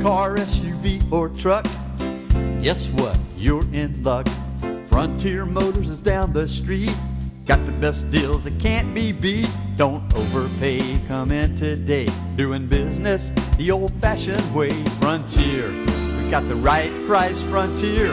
car, SUV, or truck, guess what? You're in luck. Frontier Motors is down the street. Got the best deals that can't be beat. Don't overpay, come in today. Doing business the old-fashioned way. Frontier, we got the right price. Frontier,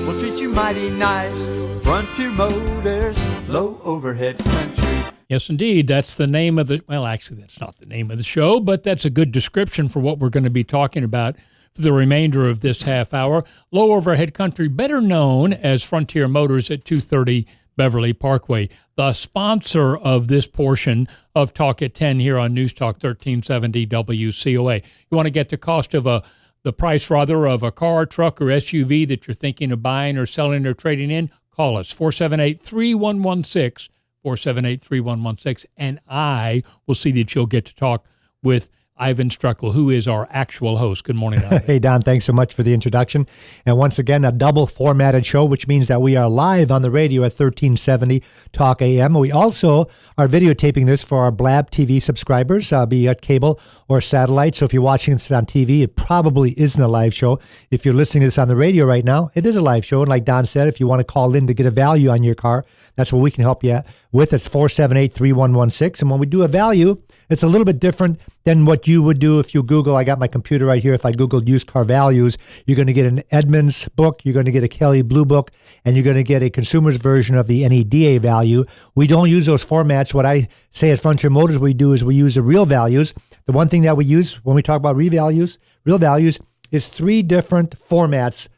we'll treat you mighty nice. Frontier Motors, low overhead country. Yes, indeed. That's the name of the, well, actually, that's not the name of the show, but that's a good description for what we're going to be talking about for the remainder of this half hour. Low overhead country, better known as Frontier Motors at 230 Beverly Parkway, the sponsor of this portion of Talk at 10 here on News Talk 1370 WCOA. You want to get the cost of the price rather of a car, truck, or SUV that you're thinking of buying or selling or trading in? Call us, 478-3116, 478-3116, and I will see that you'll get to talk with Iven Streckel, who is our actual host. Good morning, Iven. Hey, Don, thanks so much for the introduction. And once again, a double formatted show, which means that we are live on the radio at 1370 Talk AM. We also are videotaping this for our Blab TV subscribers, be it cable or satellite. So if you're watching this on TV, it probably isn't a live show. If you're listening to this on the radio right now, it is a live show. And like Don said, if you want to call in to get a value on your car, that's what we can help you with. It's 478-3116. And when we do a value, it's a little bit different than what you would do if you Google. I got my computer right here. If I Googled used car values, you're going to get an Edmunds book, you're going to get a Kelly Blue book, and you're going to get a consumer's version of the NEDA value. We don't use those formats. What I say at Frontier Motors we do is we use the real values. The one thing that we use when we talk about real values is 3 different formats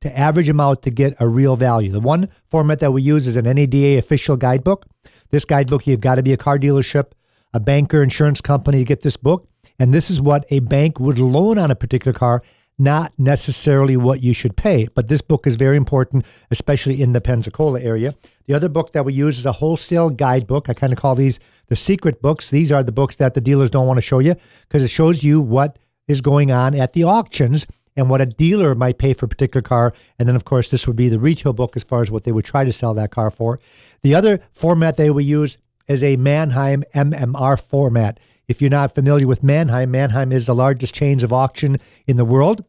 to average them out to get a real value. The one format that we use is an NEDA official guidebook. This guidebook, you've got to be a car dealership, a banker, insurance company to get this book. And this is what a bank would loan on a particular car, not necessarily what you should pay. But this book is very important, especially in the Pensacola area. The other book that we use is a wholesale guidebook. I kind of call these the secret books. These are the books that the dealers don't want to show you because it shows you what is going on at the auctions and what a dealer might pay for a particular car. And then, of course, this would be the retail book as far as what they would try to sell that car for. The other format they would use is a Manheim MMR format. If you're not familiar with Manheim is the largest chains of auction in the world.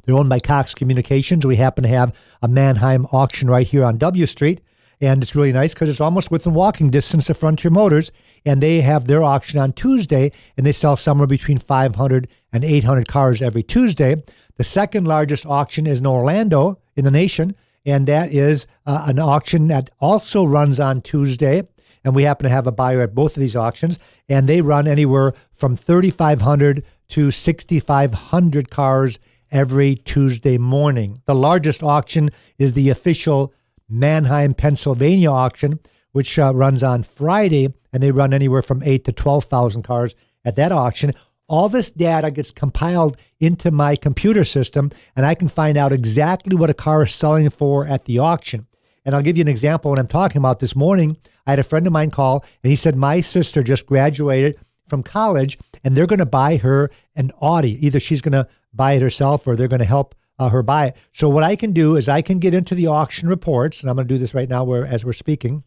They're owned by Cox Communications. We happen to have a Manheim auction right here on W Street. And it's really nice because it's almost within walking distance of Frontier Motors. And they have their auction on Tuesday, and they sell somewhere between 500 and 800 cars every Tuesday. The second largest auction is in Orlando in the nation, and that is an auction that also runs on Tuesday. And we happen to have a buyer at both of these auctions, and they run anywhere from 3,500 to 6,500 cars every Tuesday morning. The largest auction is the official Manheim, Pennsylvania auction, which runs on Friday, and they run anywhere from 8,000 to 12,000 cars at that auction. All this data gets compiled into my computer system, and I can find out exactly what a car is selling for at the auction. And I'll give you an example. When I'm talking about this morning, I had a friend of mine call, and he said, my sister just graduated from college, and they're going to buy her an Audi. Either she's going to buy it herself, or they're going to help her buy it. So what I can do is I can get into the auction reports, and I'm going to do this right now as we're speaking,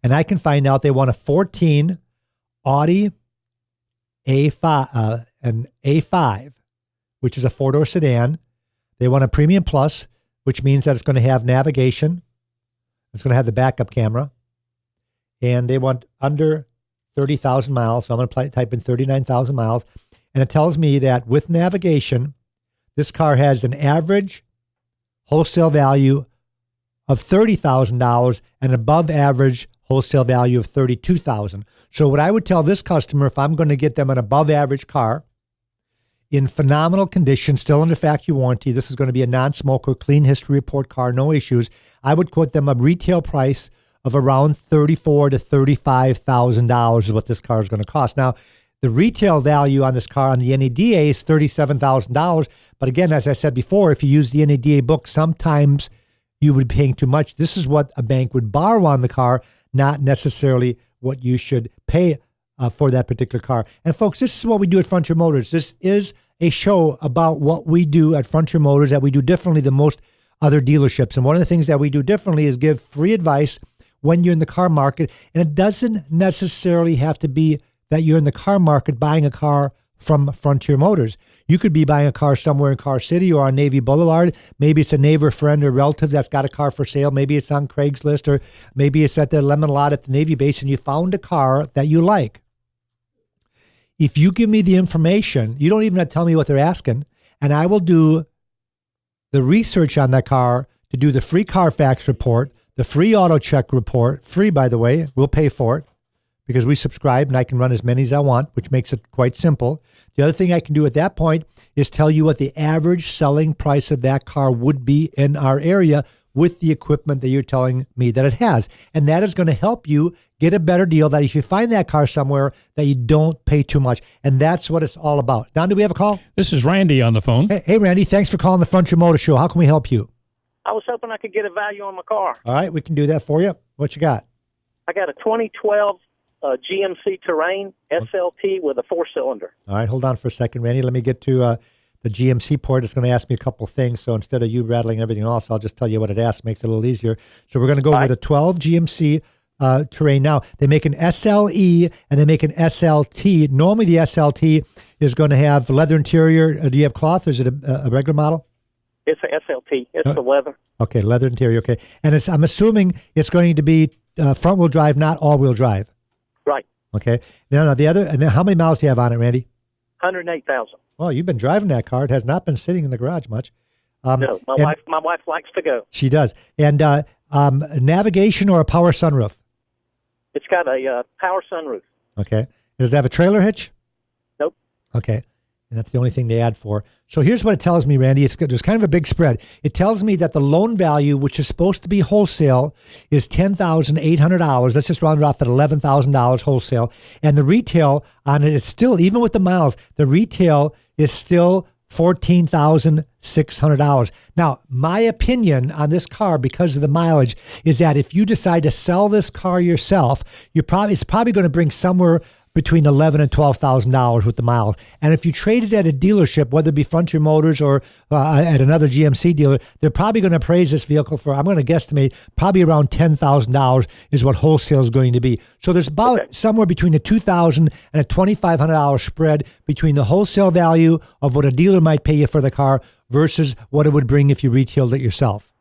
and I can find out they want a 14 Audi A5, an A5, which is a 4-door sedan. They want a Premium Plus, which means that it's going to have navigation. It's going to have the backup camera. And they want under 30,000 miles. So I'm going to type in 39,000 miles. And it tells me that with navigation, this car has an average wholesale value of $30,000 and above average wholesale value of $32,000. So what I would tell this customer, if I'm going to get them an above average car in phenomenal condition, still under factory warranty, this is going to be a non-smoker, clean history report car, no issues, I would quote them a retail price of around $34,000 to $35,000 is what this car is going to cost. Now, the retail value on this car on the NEDA is $37,000. But again, as I said before, if you use the NEDA book, sometimes you would be paying too much. This is what a bank would borrow on the car, not necessarily what you should pay for that particular car. And folks, this is what we do at Frontier Motors. This is a show about what we do at Frontier Motors that we do differently than most other dealerships. And one of the things that we do differently is give free advice when you're in the car market. And it doesn't necessarily have to be that you're in the car market buying a car from Frontier Motors. You could be buying a car somewhere in Car City or on Navy Boulevard. Maybe it's a neighbor, friend, or relative that's got a car for sale. Maybe it's on Craigslist, or maybe it's at the lemon lot at the Navy base and you found a car that you like. If you give me the information, you don't even have to tell me what they're asking, and I will do the research on that car to do the free Carfax report, the free auto check report, free, by the way, we'll pay for it because we subscribe and I can run as many as I want, which makes it quite simple. The other thing I can do at that point is tell you what the average selling price of that car would be in our area with the equipment that you're telling me that it has. And that is going to help you get a better deal, that if you find that car somewhere, that you don't pay too much. And that's what it's all about. Don, do we have a call? This is Randy on the phone. Hey, Randy, thanks for calling the Frontier Motor Show. How can we help you? I was hoping I could get a value on my car. All right, we can do that for you. What you got? I got a 2012 GMC Terrain SLT with a 4-cylinder. All right, hold on for a second, Randy. Let me get to the GMC port. It's going to ask me a couple of things. So instead of you rattling everything else, I'll just tell you what it asks. Makes it a little easier. So we're going to go with a 12 GMC Terrain. Now, they make an SLE and they make an SLT. Normally, the SLT is going to have leather interior. Do you have cloth, or is it a regular model? It's a SLT. It's the leather. Okay, leather interior. Okay. And I'm assuming it's going to be front-wheel drive, not all-wheel drive. Right. Okay. Now, the other, and how many miles do you have on it, Randy? 108,000. Well, you've been driving that car. It has not been sitting in the garage much. No, my wife likes to go. She does. And navigation or a power sunroof? It's got a power sunroof. Okay. Does it have a trailer hitch? Nope. Okay. And that's the only thing they add for. So here's what it tells me, Randy. There's kind of a big spread. It tells me that the loan value, which is supposed to be wholesale, is $10,800. Let's just round it off at $11,000 wholesale. And the retail on it is still, even with the miles, the retail is still $14,600. Now, my opinion on this car, because of the mileage, is that if you decide to sell this car yourself, it's probably going to bring somewhere between $11,000 and $12,000 with the miles. And if you trade it at a dealership, whether it be Frontier Motors or at another GMC dealer, they're probably going to appraise this vehicle for, I'm going to guesstimate, probably around $10,000 is what wholesale is going to be. So there's about somewhere between a $2,000 and a $2,500 spread between the wholesale value of what a dealer might pay you for the car versus what it would bring if you retailed it yourself.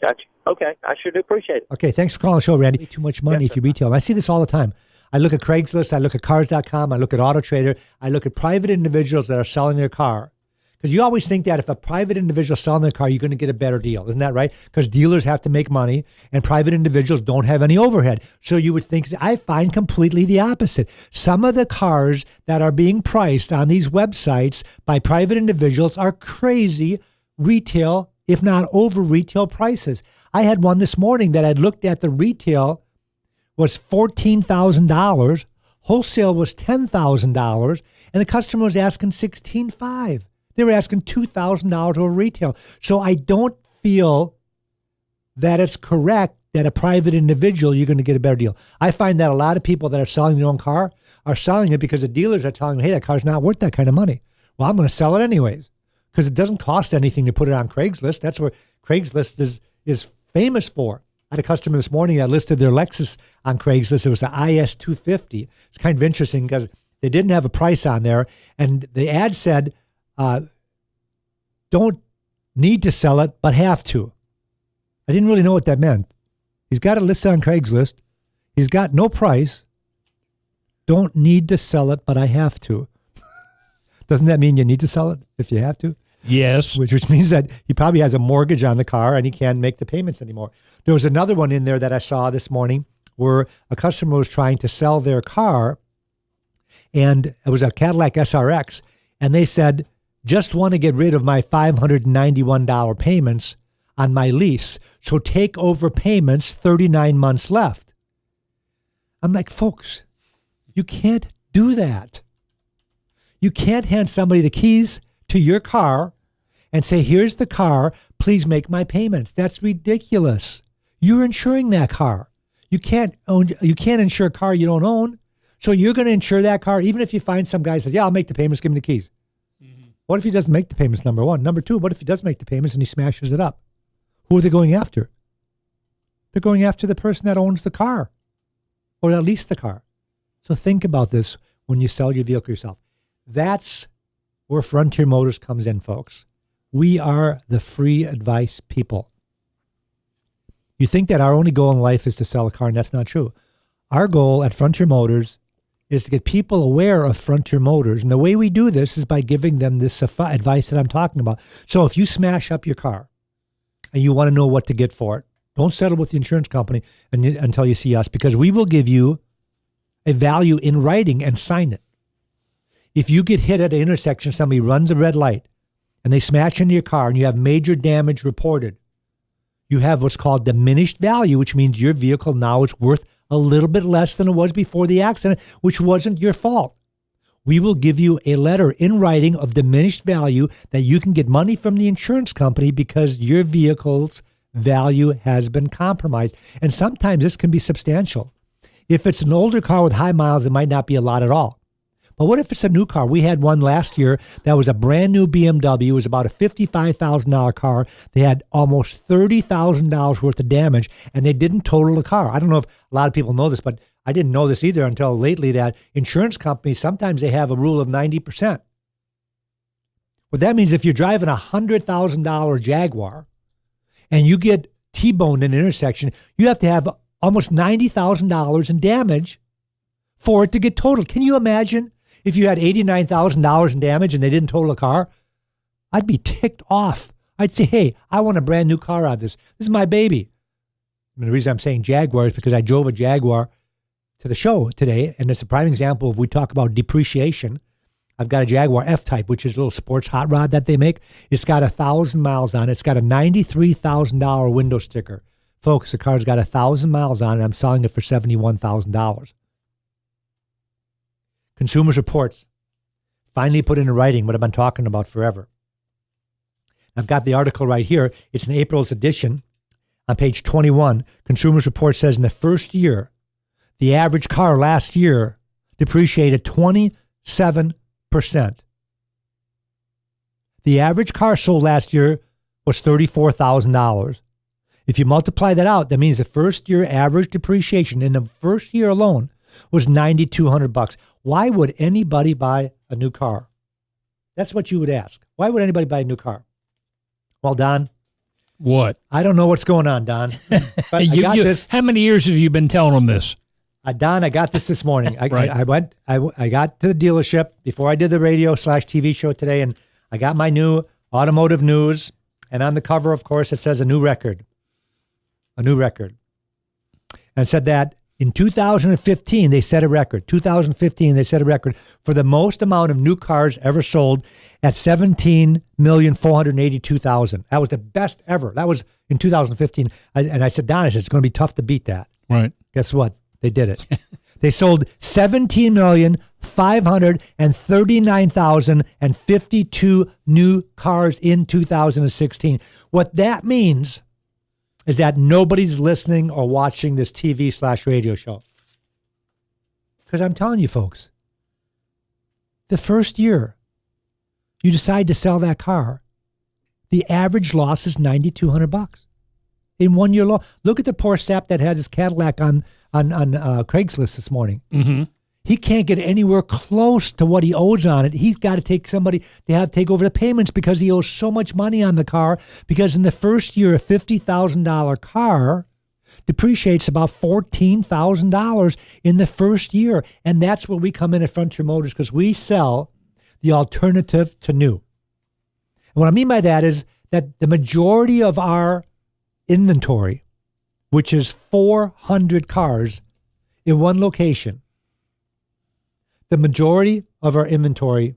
Gotcha. Okay. I sure do appreciate it. Okay. Thanks for calling the show, Randy. Too much money if you retail. I see this all the time. I look at Craigslist, I look at Cars.com, I look at AutoTrader, I look at private individuals that are selling their car. Because you always think that if a private individual is selling their car, you're going to get a better deal. Isn't that right? Because dealers have to make money and private individuals don't have any overhead. So you would think, I find completely the opposite. Some of the cars that are being priced on these websites by private individuals are crazy retail, if not over retail prices. I had one this morning that I looked at the retail was $14,000, wholesale was $10,000, and the customer was asking $16,500. They were asking $2,000 over retail. So I don't feel that it's correct that a private individual, you're going to get a better deal. I find that a lot of people that are selling their own car are selling it because the dealers are telling them, hey, that car's not worth that kind of money. Well, I'm going to sell it anyways because it doesn't cost anything to put it on Craigslist. That's what Craigslist is famous for. I had a customer this morning that listed their Lexus on Craigslist. It was the IS250. It's kind of interesting because they didn't have a price on there. And the ad said, don't need to sell it, but have to. I didn't really know what that meant. He's got it listed on Craigslist. He's got no price. Don't need to sell it, but I have to. Doesn't that mean you need to sell it if you have to? Yes. Which means that he probably has a mortgage on the car and he can't make the payments anymore. There was another one in there that I saw this morning where a customer was trying to sell their car, and it was a Cadillac SRX, and they said, just want to get rid of my $591 payments on my lease, so take over payments, 39 months left. I'm like, folks, you can't do that. You can't hand somebody the keys to your car and say, here's the car, please make my payments. That's ridiculous. You're insuring that car. You can't insure a car you don't own. So you're going to insure that car, even if you find some guy who says, yeah, I'll make the payments, give him the keys. Mm-hmm. What if he doesn't make the payments, number one? Number two, what if he does make the payments and he smashes it up? Who are they going after? They're going after the person that owns the car or at least the car. So think about this when you sell your vehicle yourself. That's where Frontier Motors comes in, folks. We are the free advice people. You think that our only goal in life is to sell a car, and that's not true. Our goal at Frontier Motors is to get people aware of Frontier Motors. And the way we do this is by giving them this advice that I'm talking about. So if you smash up your car and you want to know what to get for it, don't settle with the insurance company until you see us, because we will give you a value in writing and sign it. If you get hit at an intersection, somebody runs a red light and they smash into your car and you have major damage reported, you have what's called diminished value, which means your vehicle now is worth a little bit less than it was before the accident, which wasn't your fault. We will give you a letter in writing of diminished value that you can get money from the insurance company because your vehicle's value has been compromised. And sometimes this can be substantial. If it's an older car with high miles, it might not be a lot at all. But what if it's a new car? We had one last year that was a brand new BMW. It was about a $55,000 car. They had almost $30,000 worth of damage, and they didn't total the car. I don't know if a lot of people know this, but I didn't know this either until lately, that insurance companies, sometimes they have a rule of 90%. What that means, if you're driving a $100,000 Jaguar and you get T-boned in an intersection, you have to have almost $90,000 in damage for it to get totaled. Can you imagine if you had $89,000 in damage and they didn't total a car? I'd be ticked off. I'd say, hey, I want a brand new car out of this. This is my baby. And the reason I'm saying Jaguar is because I drove a Jaguar to the show today, and it's a prime example of, we talk about depreciation. I've got a Jaguar F-Type, which is a little sports hot rod that they make. It's got 1,000 miles on it. It's got a $93,000 window sticker. Folks, the car's got 1,000 miles on it. I'm selling it for $71,000. Consumers Reports finally put into writing what I've been talking about forever. I've got the article right here. It's in April's edition. On page 21, Consumers Report says in the first year, the average car last year depreciated 27%. The average car sold last year was $34,000. If you multiply that out, that means the first year average depreciation in the first year alone was $9,200. Why would anybody buy a new car? That's what you would ask. Why would anybody buy a new car? Well, Don. What? I don't know what's going on, Don. But I got this. How many years have you been telling them this? Don, I got this morning. I Right. I got to the dealership before I did the radio/TV show today, and I got my new automotive news. And on the cover, of course, it says a new record. A new record. And it said that in 2015, they set a record. 2015, they set a record for the most amount of new cars ever sold at 17,482,000. That was the best ever. That was in 2015. And I said, Don, it's going to be tough to beat that. Right. Guess what? They did it. They sold 17,539,052 new cars in 2016. What that means is that nobody's listening or watching this TV/radio show. Because I'm telling you, folks, the first year you decide to sell that car, the average loss is $9,200 in 1 year loss. Look at the poor sap that had his Cadillac on Craigslist this morning. Mm-hmm. He can't get anywhere close to what he owes on it. He's got to take somebody to take over the payments because he owes so much money on the car. Because in the first year, a $50,000 car depreciates about $14,000 in the first year. And that's where we come in at Frontier Motors, because we sell the alternative to new. And what I mean by that is that the majority of our inventory, which is 400 cars in one location, the majority of our inventory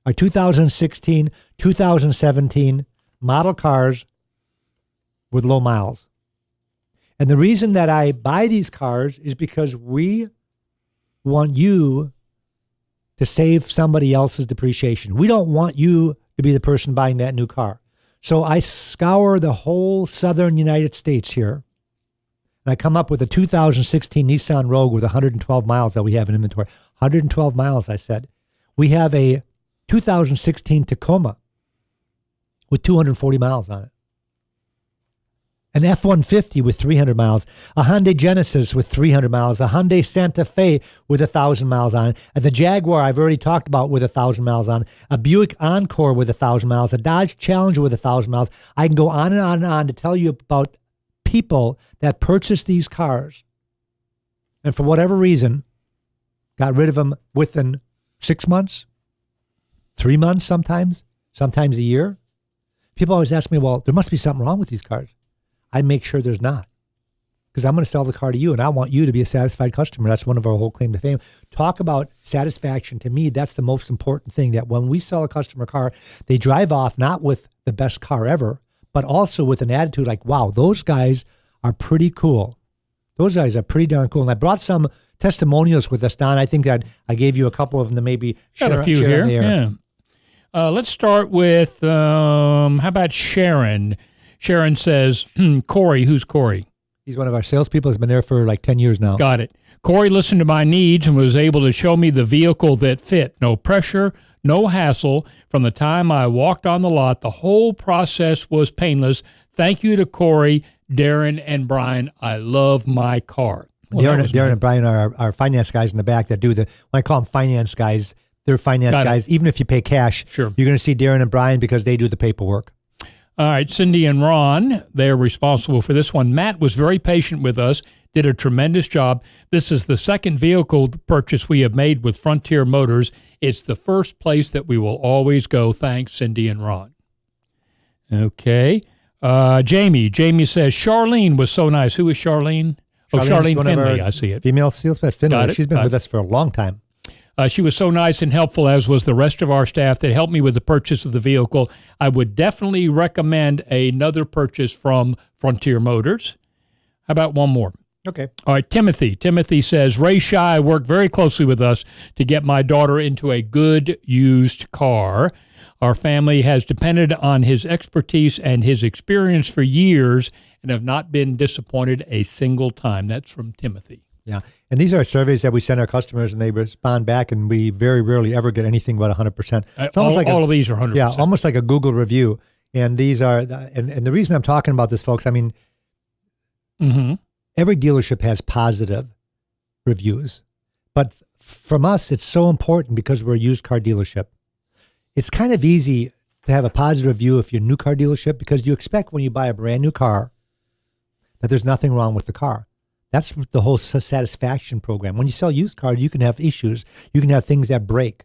are 2016, 2017 model cars with low miles. And the reason that I buy these cars is because we want you to save somebody else's depreciation. We don't want you to be the person buying that new car. So I scour the whole southern United States here, and I come up with a 2016 Nissan Rogue with 112 miles that we have in inventory. 112 miles, I said. We have a 2016 Tacoma with 240 miles on it. an F-150 with 300 miles, a Hyundai Genesis with 300 miles, a Hyundai Santa Fe with 1,000 miles on it, and the Jaguar I've already talked about with 1,000 miles on it, a Buick Encore with 1,000 miles, a Dodge Challenger with 1,000 miles. I can go on and on and on to tell you about people that purchased these cars and for whatever reason got rid of them within 6 months, 3 months sometimes a year. People always ask me, well, there must be something wrong with these cars. I make sure there's not, because I'm going to sell the car to you, and I want you to be a satisfied customer. That's one of our whole claim to fame. Talk about satisfaction. To me, that's the most important thing, that when we sell a customer car, they drive off not with the best car ever, but also with an attitude like, wow, those guys are pretty cool. Those guys are pretty darn cool. And I brought some testimonials with us, Don. I think that I gave you a couple of them to maybe got a few here. Yeah. Let's start with, how about Sharon? Sharon says, Corey, who's Corey? He's one of our salespeople. He's been there for like 10 years now. Got it. Corey listened to my needs and was able to show me the vehicle that fit. No pressure, no hassle. From the time I walked on the lot, the whole process was painless. Thank you to Corey, Darren, and Brian. I love my car. Well, Darren and Brian are our finance guys in the back that do when I call them finance guys, they're finance guys. Even if you pay cash, sure, you're going to see Darren and Brian because they do the paperwork. All right, Cindy and Ron, they're responsible for this one. Matt was very patient with us, did a tremendous job. This is the second vehicle purchase we have made with Frontier Motors. It's the first place that we will always go. Thanks, Cindy and Ron. Okay. Jamie says, Charlene was so nice. Who is Charlene? Charlene Finley, I see it. Female salesman Finley. She's been with us for a long time. She was so nice and helpful, as was the rest of our staff that helped me with the purchase of the vehicle. I would definitely recommend another purchase from Frontier Motors. How about one more? Okay. All right, Timothy. Timothy says, Ray Shy worked very closely with us to get my daughter into a good used car. Our family has depended on his expertise and his experience for years and have not been disappointed a single time. That's from Timothy. Yeah, and these are surveys that we send our customers, and they respond back, and we very rarely ever get anything but 100%. It's almost like all of these are 100%. Yeah, almost like a Google review. And these are, and the reason I'm talking about this, folks, I mean, every dealership has positive reviews, but from us, it's so important because we're a used car dealership. It's kind of easy to have a positive review if you're a new car dealership, because you expect when you buy a brand new car that there's nothing wrong with the car. That's the whole satisfaction program. When you sell used cars, you can have issues. You can have things that break.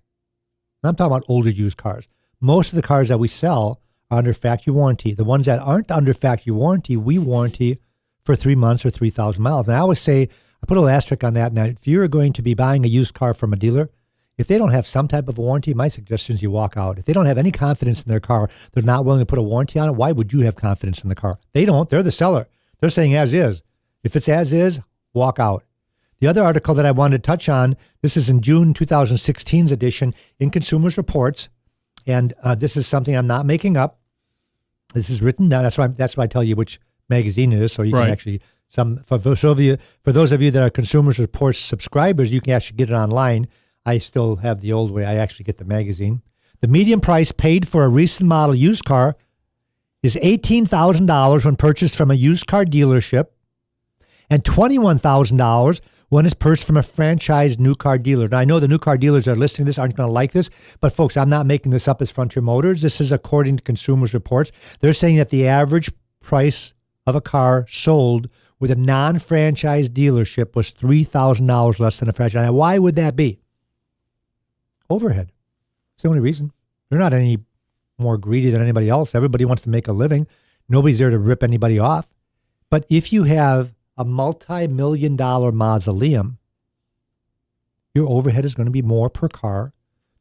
I'm talking about older used cars. Most of the cars that we sell are under factory warranty. The ones that aren't under factory warranty, we warranty for 3 months or 3,000 miles. And I always say, I put a little asterisk on that. Now, if you're going to be buying a used car from a dealer, if they don't have some type of a warranty, my suggestion is you walk out. If they don't have any confidence in their car, they're not willing to put a warranty on it, why would you have confidence in the car? They don't. They're the seller. They're saying as is. If it's as is, walk out. The other article that I wanted to touch on, this is in June 2016's edition in Consumers Reports, and this is something I'm not making up. This is written down. That's why I tell you which magazine it is, so you can actually for those of you that are Consumers Reports subscribers, you can actually get it online. I still have the old way. I actually get the magazine. The median price paid for a recent model used car is $18,000 when purchased from a used car dealership, and $21,000 when it's purchased from a franchised new car dealer. Now, I know the new car dealers that are listening to this aren't going to like this, but folks, I'm not making this up as Frontier Motors. This is according to Consumers Reports. They're saying that the average price of a car sold with a non-franchise dealership was $3,000 less than a franchise. Now, why would that be? Overhead. It's the only reason. They're not any more greedy than anybody else. Everybody wants to make a living. Nobody's there to rip anybody off. But if you have a multi-million-dollar mausoleum, your overhead is going to be more per car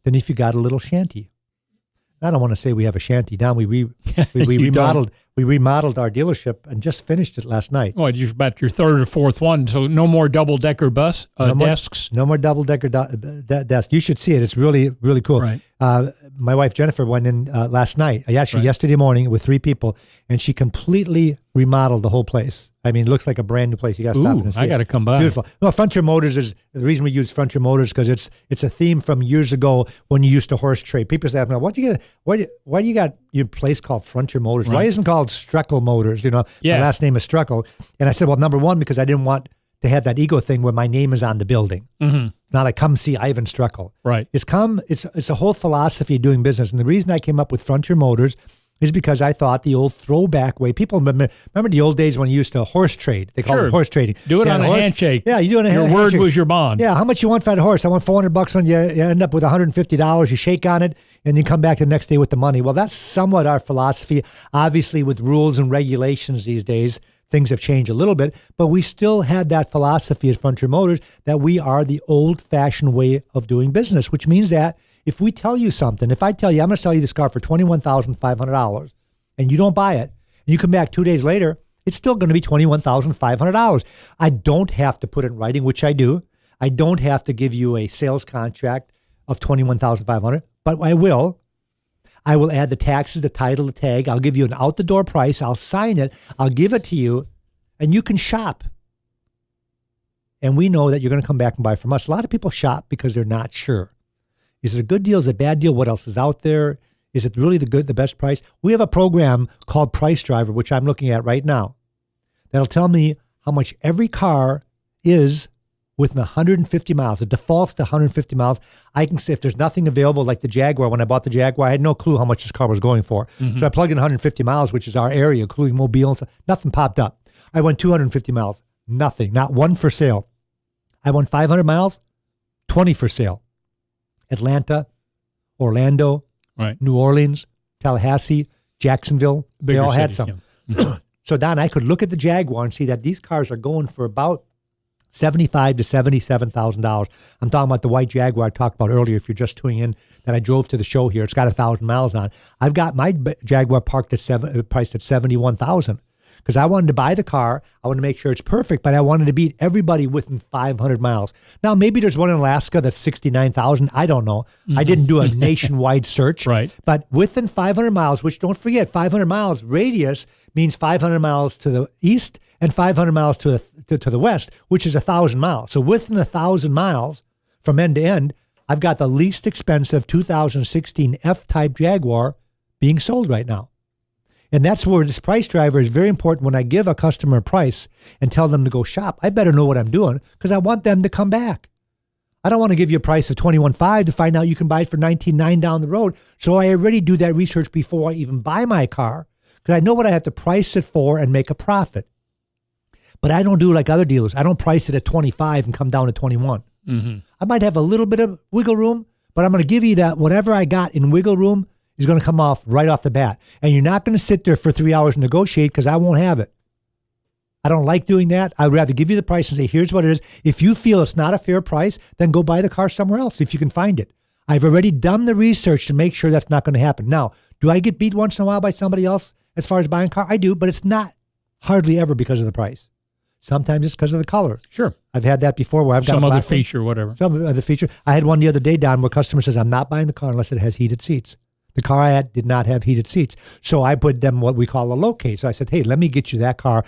than if you got a little shanty. I don't want to say we have a shanty down. We remodeled our dealership and just finished it last night. Well, you're about your third or fourth one, so no more double-decker desks? No more double-decker desks. You should see it. It's really, really cool. Right. My wife Jennifer went in last night, yesterday morning with 3 people, and she completely remodeled the whole place. I mean, it looks like a brand new place. You got to stop and see. I got to come by. Beautiful. No, Frontier Motors is the reason we use Frontier Motors because it's a theme from years ago when you used to horse trade. People say, "Why do you got your place called Frontier Motors? Why isn't it called Streckel Motors? My last name is Streckel." And I said, "Well, number one, because I didn't want to have that ego thing where my name is on the building. Mm-hmm. Not like come see Iven Streckel. Right. It's a whole philosophy of doing business. And the reason I came up with Frontier Motors is because I thought the old throwback way. People remember the old days when you used to horse trade. They called it horse trading. Do it on a handshake. Yeah, you do it on a handshake. Your word was your bond. Yeah, how much you want for that horse? I want $400 when you end up with $150. You shake on it and you come back the next day with the money. Well, that's somewhat our philosophy. Obviously, with rules and regulations these days, things have changed a little bit, but we still had that philosophy at Frontier Motors that we are the old-fashioned way of doing business, which means that if we tell you something, if I tell you I'm going to sell you this car for $21,500 and you don't buy it, and you come back 2 days later, it's still going to be $21,500. I don't have to put it in writing, which I do. I don't have to give you a sales contract of $21,500, but I will. I will add the taxes, the title, the tag. I'll give you an out-the-door price. I'll sign it. I'll give it to you, and you can shop. And we know that you're going to come back and buy from us. A lot of people shop because they're not sure. Is it a good deal? Is it a bad deal? What else is out there? Is it really the best price? We have a program called Price Driver, which I'm looking at right now, that'll tell me how much every car is within 150 miles. It defaults to 150 miles. I can say if there's nothing available, like the Jaguar. When I bought the Jaguar, I had no clue how much this car was going for. Mm-hmm. So I plugged in 150 miles, which is our area, including Mobile and stuff. Nothing popped up. I went 250 miles. Nothing. Not one for sale. I went 500 miles. 20 for sale. Atlanta, Orlando, right, New Orleans, Tallahassee, Jacksonville. They all had some. Yeah. So, Don, I could look at the Jaguar and see that these cars are going for about $75,000 to $77,000. I'm talking about the white Jaguar I talked about earlier. If you're just tuning in, that I drove to the show here, it's got 1,000 miles on. I've got my Jaguar priced at $71,000 because I wanted to buy the car. I wanted to make sure it's perfect, but I wanted to beat everybody within 500 miles. Now, maybe there's one in Alaska that's $69,000. I don't know. Mm-hmm. I didn't do a nationwide search. Right. But within 500 miles, which don't forget, 500 miles radius means 500 miles to the east and 500 miles to the west, which is 1,000 miles. So within 1,000 miles from end to end, I've got the least expensive 2016 F-Type Jaguar being sold right now. And that's where this Price Driver is very important. When I give a customer a price and tell them to go shop, I better know what I'm doing because I want them to come back. I don't want to give you a price of $21,500 to find out you can buy it for $19,900 down the road. So I already do that research before I even buy my car because I know what I have to price it for and make a profit. But I don't do like other dealers. I don't price it at $25,000 and come down to $21,000. Mm-hmm. I might have a little bit of wiggle room, but I'm going to give you that whatever I got in wiggle room is going to come off right off the bat. And you're not going to sit there for 3 hours and negotiate because I won't have it. I don't like doing that. I'd rather give you the price and say, here's what it is. If you feel it's not a fair price, then go buy the car somewhere else if you can find it. I've already done the research to make sure that's not going to happen. Now, do I get beat once in a while by somebody else as far as buying a car? I do, but it's not hardly ever because of the price. Sometimes it's because of the color. Sure. I've had that before where I've got some other feature, whatever. Some other feature. I had one the other day, Don, where a customer says, I'm not buying the car unless it has heated seats. The car I had did not have heated seats. So I put them what we call a locate. So I said, hey, let me get you that car.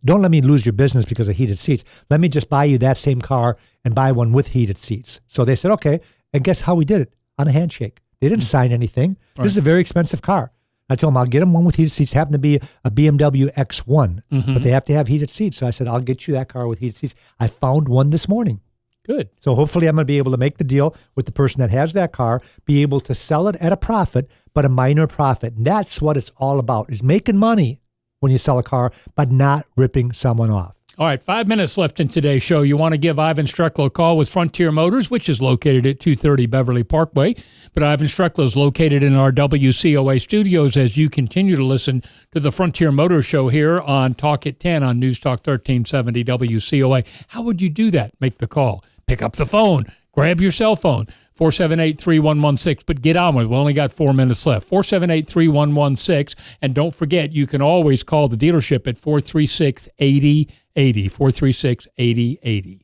Don't let me lose your business because of heated seats. Let me just buy you that same car and buy one with heated seats. So they said, okay. And guess how we did it? On a handshake. They didn't sign anything. Right. This is a very expensive car. I told them I'll get them one with heated seats. Happened to be a BMW X1, but they have to have heated seats. So I said, I'll get you that car with heated seats. I found one this morning. Good. So hopefully I'm going to be able to make the deal with the person that has that car, be able to sell it at a profit, but a minor profit. And that's what it's all about, is making money when you sell a car, but not ripping someone off. All right, 5 minutes left in today's show. You want to give Iven Streckel a call with Frontier Motors, which is located at 230 Beverly Parkway. But Iven Streckel is located in our WCOA studios as you continue to listen to the Frontier Motors Show here on Talk at 10 on News Talk 1370 WCOA. How would you do that? Make the call. Pick up the phone. Grab your cell phone. 478-3116, but get on with it. We only got 4 minutes left. 478-3116, and don't forget, you can always call the dealership at 436-8080, 436-8080.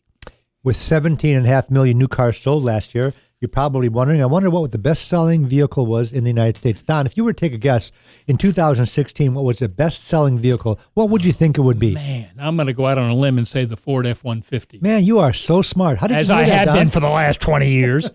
With 17.5 million new cars sold last year, you're probably wondering, I wonder what the best-selling vehicle was in the United States. Don, if you were to take a guess, in 2016, what was the best-selling vehicle, what would you think it would be? Man, I'm going to go out on a limb and say the Ford F-150. Man, you are so smart. How did As you do I that, have Don? been for the last 20 years.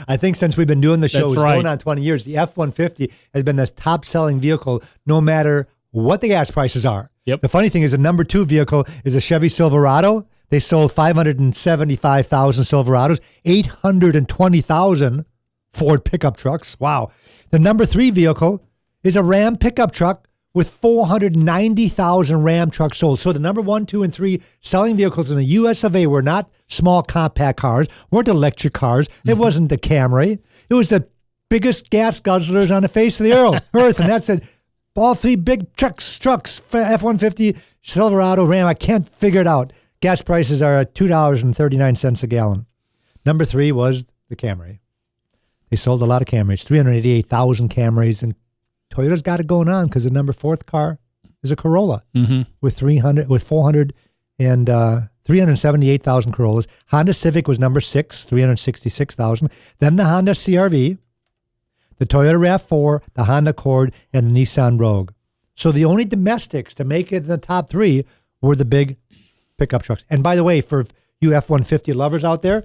I think since we've been doing the show, That's it's right. going on 20 years, the F-150 has been the top-selling vehicle no matter what the gas prices are. Yep. The funny thing is the number 2 vehicle is a Chevy Silverado. They sold 575,000 Silverados, 820,000 Ford pickup trucks. Wow. The number 3 vehicle is a Ram pickup truck with 490,000 Ram trucks sold. So the number 1, 2, and 3 selling vehicles in the U.S. of A. were not small compact cars, weren't electric cars. It wasn't the Camry. It was the biggest gas guzzlers on the face of the earth. And that's it. All 3 big trucks, F-150, Silverado, Ram. I can't figure it out. Gas prices are at $2.39 a gallon. Number 3 was the Camry. They sold a lot of Camrys, 388,000 Camrys, and Toyota's got it going on because the number 4th car is a Corolla with 378,000 Corollas. Honda Civic was number 6, 366,000. Then the Honda CR-V, the Toyota RAV4, the Honda Accord, and the Nissan Rogue. So the only domestics to make it in the top 3 were the big pickup trucks. And by the way, for you F-150 lovers out there,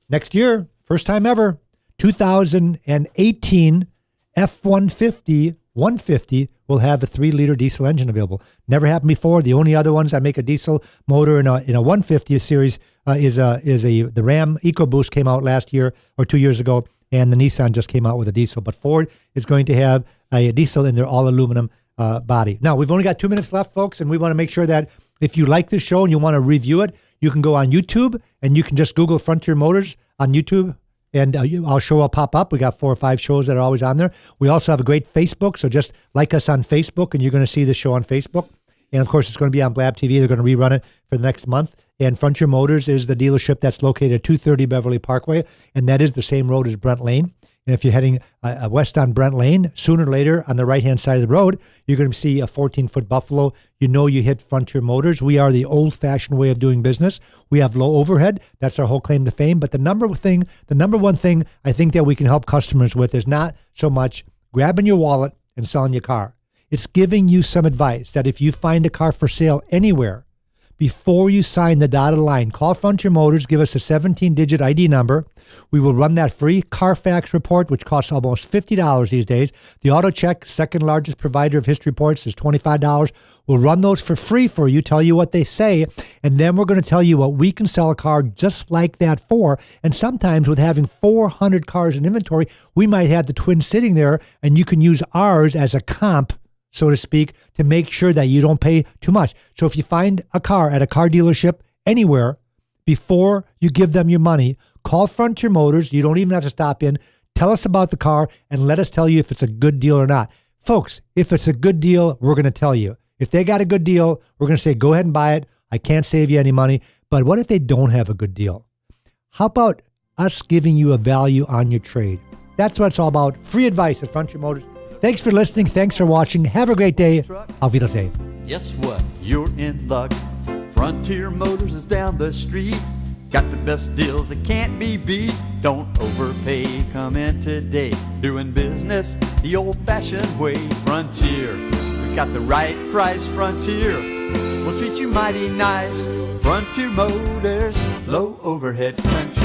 next year, first time ever, 2018 F-150 150 will have a 3-liter diesel engine available. Never happened before. The only other ones that make a diesel motor in a 150 series is the Ram EcoBoost came out last year or 2 years ago, and the Nissan just came out with a diesel. But Ford is going to have a diesel in their all-aluminum body. Now, we've only got 2 minutes left, folks, and we want to make sure that if you like this show and you want to review it, you can go on YouTube and you can just Google Frontier Motors on YouTube, and our show will pop up. We got 4 or 5 shows that are always on there. We also have a great Facebook, so just like us on Facebook, and you're going to see the show on Facebook. And, of course, it's going to be on Blab TV. They're going to rerun it for the next month. And Frontier Motors is the dealership that's located at 230 Beverly Parkway, and that is the same road as Brent Lane. And if you're heading west on Brent Lane, sooner or later on the right-hand side of the road, you're going to see a 14-foot Buffalo. You know you hit Frontier Motors. We are the old-fashioned way of doing business. We have low overhead. That's our whole claim to fame. But the number one thing I think that we can help customers with is not so much grabbing your wallet and selling your car. It's giving you some advice that if you find a car for sale anywhere, before you sign the dotted line, call Frontier Motors, give us a 17-digit ID number. We will run that free Carfax report, which costs almost $50 these days. The Auto Check, second largest provider of history reports, is $25. We'll run those for free for you, tell you what they say, and then we're going to tell you what we can sell a car just like that for. And sometimes with having 400 cars in inventory, we might have the twin sitting there, and you can use ours as a comp, so to speak, to make sure that you don't pay too much. So if you find a car at a car dealership anywhere, before you give them your money, call Frontier Motors. You don't even have to stop in. Tell us about the car and let us tell you if it's a good deal or not. Folks, if it's a good deal, we're going to tell you. If they got a good deal, we're going to say, go ahead and buy it. I can't save you any money. But what if they don't have a good deal? How about us giving you a value on your trade? That's what it's all about. Free advice at Frontier Motors. Thanks for listening. Thanks for watching. Have a great day. Auf Wiedersehen. Guess what? You're in luck. Frontier Motors is down the street. Got the best deals that can't be beat. Don't overpay. Come in today. Doing business the old-fashioned way. Frontier. We got the right price. Frontier. We'll treat you mighty nice. Frontier Motors. Low overhead country.